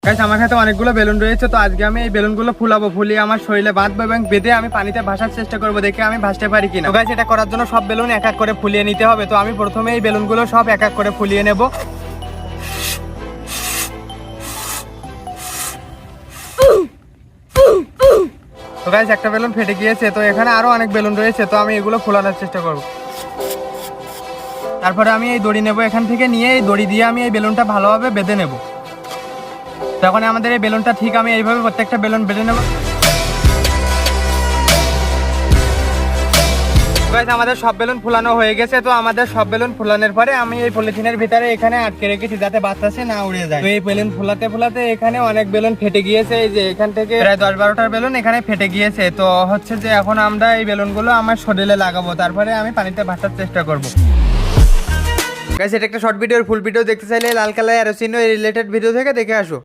Guys আমার হাতে অনেকগুলো বেলুন রয়েছে, তো আজকে আমি এই বেলুনগুলো ফুলাবো, ফুলিয়ে আমার শরীরে বাঁধবো এবং বেঁধে আমি পানিতে ভাসার চেষ্টা করবো, দেখে আমি ভাসতে পারি কিনা। তো গাইস এটা করার জন্য সব বেলুন এক এক করে ফুলিয়ে নিতে হবে। তো আমি প্রথমে এই বেলুনগুলো সব এক এক করে ফুলিয়ে নেব। তো গাইস একটা বেলুন ফেটে গিয়েছে, তো এখানে আরো অনেক বেলুন রয়েছে, তো আমি এগুলো ফোলানোর চেষ্টা করব। তারপরে আমি এই দড়ি নেব, এখান থেকে নিয়ে এই দড়ি দিয়ে আমি এই বেলুনটা ভালোভাবে বেঁধে নেব। তখন আমাদের এই বেলুনটা ঠিক আমি এইভাবে প্রত্যেকটা বেলুন বেঁধে নেব। গাইস আমাদের সব বেলুন ফুলানো হয়ে গেছে। তো আমাদের সব বেলুন ফুলানোর পরে আমি এই পলিথিনের ভিতরে এখানে আটকে রেখেছি যাতে বাতাসে না উড়ে যায়। তো এই বেলুন ফুলাতে ফুলাতে এখানে অনেক বেলুন ফেটে গিয়েছে, এই যে এখান থেকে প্রায় 10-12টার বেলুন এখানে ফেটে গিয়েছে। তো হচ্ছে যে এখন আমরা এই বেলুনগুলো আমার শরীরে লাগাবো, তারপরে আমি পানিতে ভাসার চেষ্টা করব। গাইস এটা একটা শর্ট ভিডিওর ফুল ভিডিও দেখতে চাইলে লাল কালার অ্যারো চিহ্ন এই রিলেটেড ভিডিও থেকে দেখে আসো।